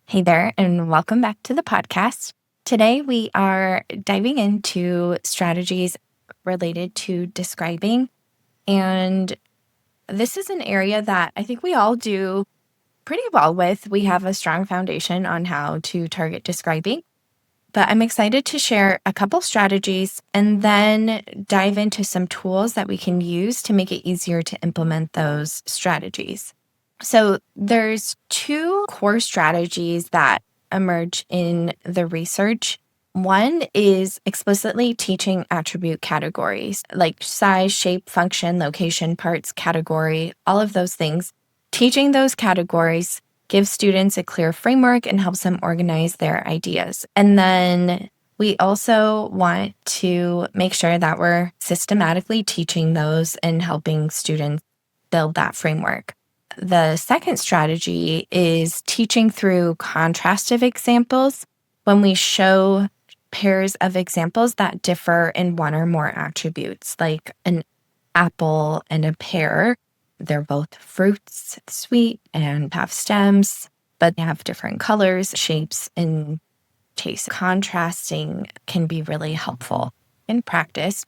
Hey there, and welcome back to the podcast. Today, we are diving into strategies related to describing. And this is an area that I think we all do pretty well with. We have a strong foundation on how to target describing. But I'm excited to share a couple strategies and then dive into some tools that we can use to make it easier to implement those strategies. So there's two core strategies that emerge in the research. One is explicitly teaching attribute categories like size, shape, function, location, parts, category, all of those things. Teaching those categories gives students a clear framework and helps them organize their ideas. And then we also want to make sure that we're systematically teaching those and helping students build that framework. The second strategy is teaching through contrastive examples. When we show pairs of examples that differ in one or more attributes, like an apple and a pear, they're both fruits, sweet, and have stems, but they have different colors, shapes, and taste. Contrasting can be really helpful in practice.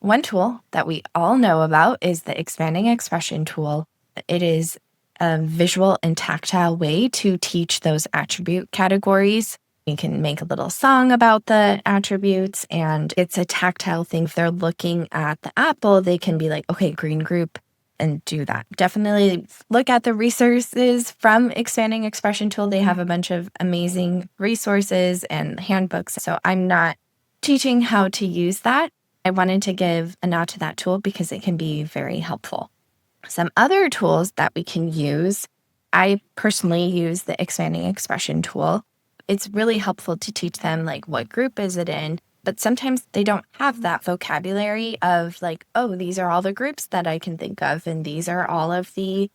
One tool that we all know about is the expanding expression tool. It is a visual and tactile way to teach those attribute categories. You can make a little song about the attributes, and it's a tactile thing. If they're looking at the apple, they can be like, okay, green group, and do that. Definitely look at the resources from Expanding Expression Tool. They have a bunch of amazing resources and handbooks. So I'm not teaching how to use that. I wanted to give a nod to that tool because it can be very helpful. Some other tools that we can use, I personally use the Expanding Expression Tool. It's really helpful to teach them like what group is it in, but sometimes they don't have that vocabulary of like, oh, these are all the groups that I can think of, and these are all of the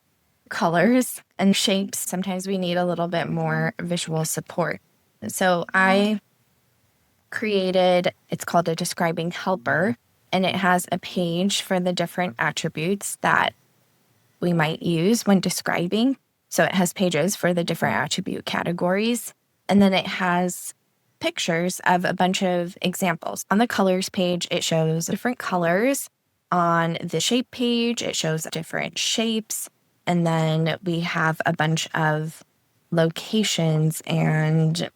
colors and shapes. Sometimes we need a little bit more visual support. So I created, it's called a describing helper, and it has a page for the different attributes that we might use when describing. So it has pages for the different attribute categories, and then it has pictures of a bunch of examples. On the colors page, it shows different colors. On the shape page, it shows different shapes. And then we have a bunch of locations and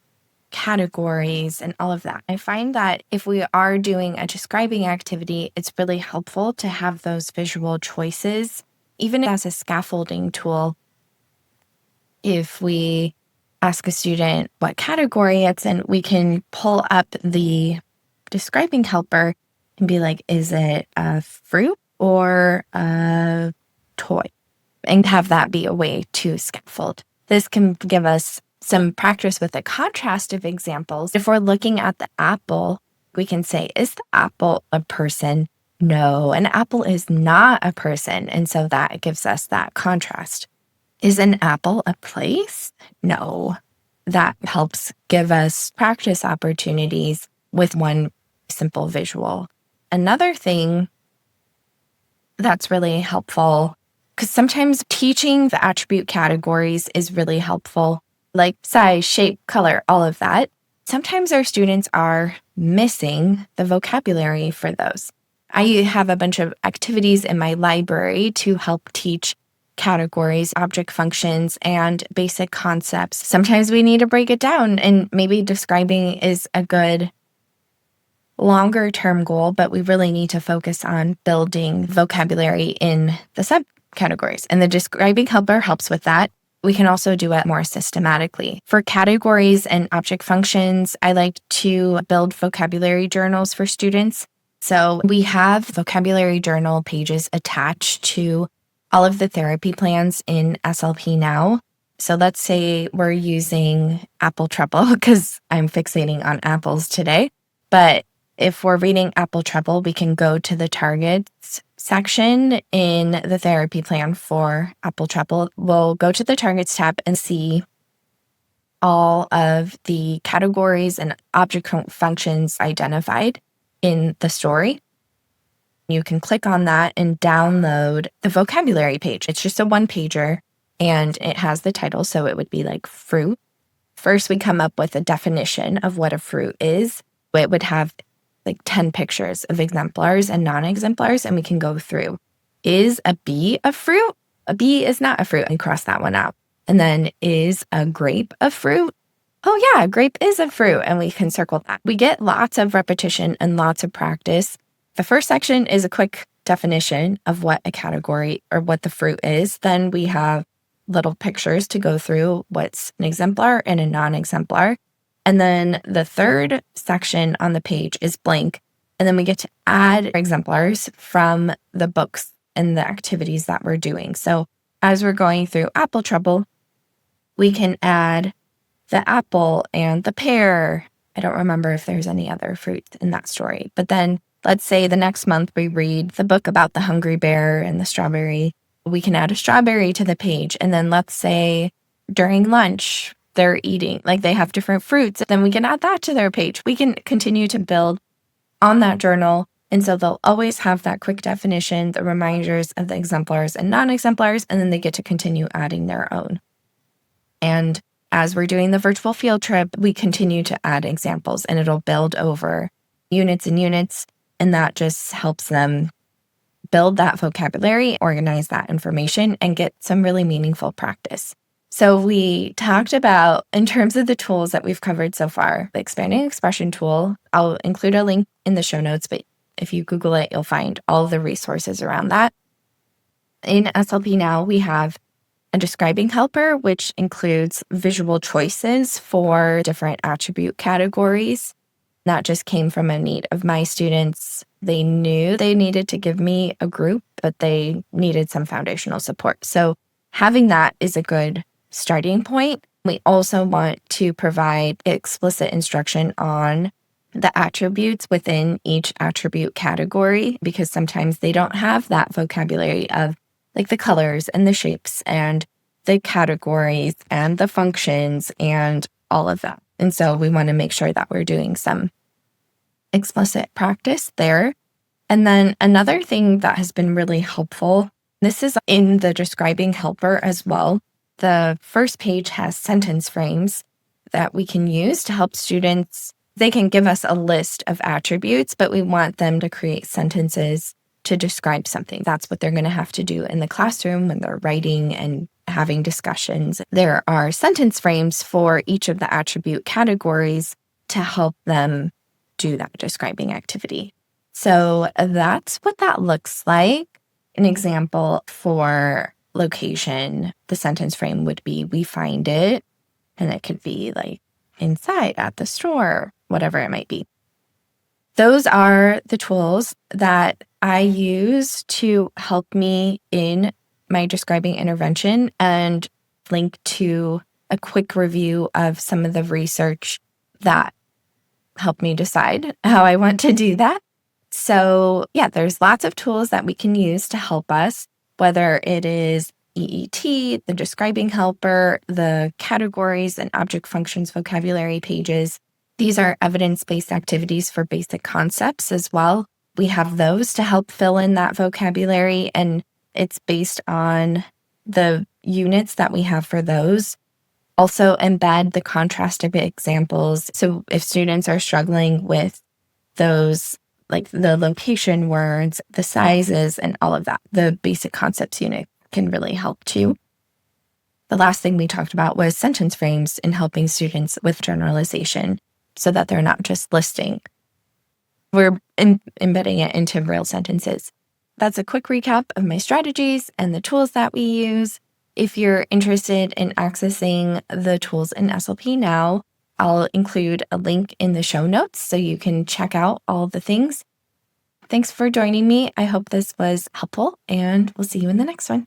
categories and all of that. I find that if we are doing a describing activity, it's really helpful to have those visual choices. Even as a scaffolding tool, if we ask a student what category it's in, we can pull up the describing helper and be like, is it a fruit or a toy? And have that be a way to scaffold. This can give us some practice with the contrastive examples. If we're looking at the apple, we can say, is the apple a person? No, an apple is not a person. And so that gives us that contrast. Is an apple a place? No. That helps give us practice opportunities with one simple visual. Another thing that's really helpful, because sometimes teaching the attribute categories is really helpful, like size, shape, color, all of that. Sometimes our students are missing the vocabulary for those. I have a bunch of activities in my library to help teach categories, object functions, and basic concepts. Sometimes we need to break it down, and maybe describing is a good longer term goal, but we really need to focus on building vocabulary in the subcategories. And the describing helper helps with that. We can also do it more systematically. For categories and object functions, I like to build vocabulary journals for students. So we have vocabulary journal pages attached to all of the therapy plans in SLP now. So let's say we're using Apple Trouble, because I'm fixating on apples today. But if we're reading Apple Trouble, we can go to the targets section in the therapy plan for Apple Trouble. We'll go to the targets tab and see all of the categories and object functions identified in the story. You can click on that and download the vocabulary page. It's just a one-pager, and it has the title, so it would be like fruit, First, we come up with a definition of what a fruit is. It would have like 10 pictures of exemplars and non-exemplars, and we can go through. Is a bee a fruit? A bee is not a fruit, and cross that one out. And then, is a grape a fruit? Oh yeah, a grape is a fruit, and we can circle that. We get lots of repetition and lots of practice. The first section is a quick definition of what a category or what the fruit is. Then we have little pictures to go through what's an exemplar and a non-exemplar. And then the third section on the page is blank. And then we get to add exemplars from the books and the activities that we're doing. So as we're going through apple trouble, we can add the apple and the pear. I don't remember if there's any other fruits in that story. But then let's say the next month we read the book about the hungry bear and the strawberry. We can add a strawberry to the page. And then let's say during lunch, they're eating, like they have different fruits. Then we can add that to their page. We can continue to build on that journal. And so they'll always have that quick definition, the reminders of the exemplars and non-exemplars, and then they get to continue adding their own. And as we're doing the virtual field trip, we continue to add examples, and it'll build over units and units. And that just helps them build that vocabulary, organize that information, and get some really meaningful practice. So we talked about, in terms of the tools that we've covered so far, the expanding expression tool. I'll include a link in the show notes, but if you Google it, you'll find all the resources around that. In SLP Now, we have a describing helper, which includes visual choices for different attribute categories. That just came from a need of my students. They knew they needed to give me a group, but they needed some foundational support. So having that is a good starting point. We also want to provide explicit instruction on the attributes within each attribute category, because sometimes they don't have that vocabulary of like the colors and the shapes and the categories and the functions and all of that. And so we want to make sure that we're doing some explicit practice there. And then another thing that has been really helpful, this is in the describing helper as well. The first page has sentence frames that we can use to help students. They can give us a list of attributes, but we want them to create sentences to describe something. That's what they're going to have to do in the classroom when they're writing and having discussions. There are sentence frames for each of the attribute categories to help them do that describing activity. So that's what that looks like. An example for location, the sentence frame would be, we find it, and it could be like inside at the store, whatever it might be. Those are the tools that I use to help me in my describing intervention, and link to a quick review of some of the research that helped me decide how I want to do that. So yeah, there's lots of tools that we can use to help us, whether it is EET, the describing helper, the categories and object functions vocabulary pages. These are evidence-based activities for basic concepts as well. We have those to help fill in that vocabulary, and it's based on the units that we have for those. Also embed the contrastive examples. So if students are struggling with those, like the location words, the sizes, and all of that, the basic concepts unit can really help too. The last thing we talked about was sentence frames in helping students with generalization so that they're not just listing. We're embedding it into real sentences. That's a quick recap of my strategies and the tools that we use. If you're interested in accessing the tools in SLP Now, I'll include a link in the show notes so you can check out all the things. Thanks for joining me. I hope this was helpful, and we'll see you in the next one.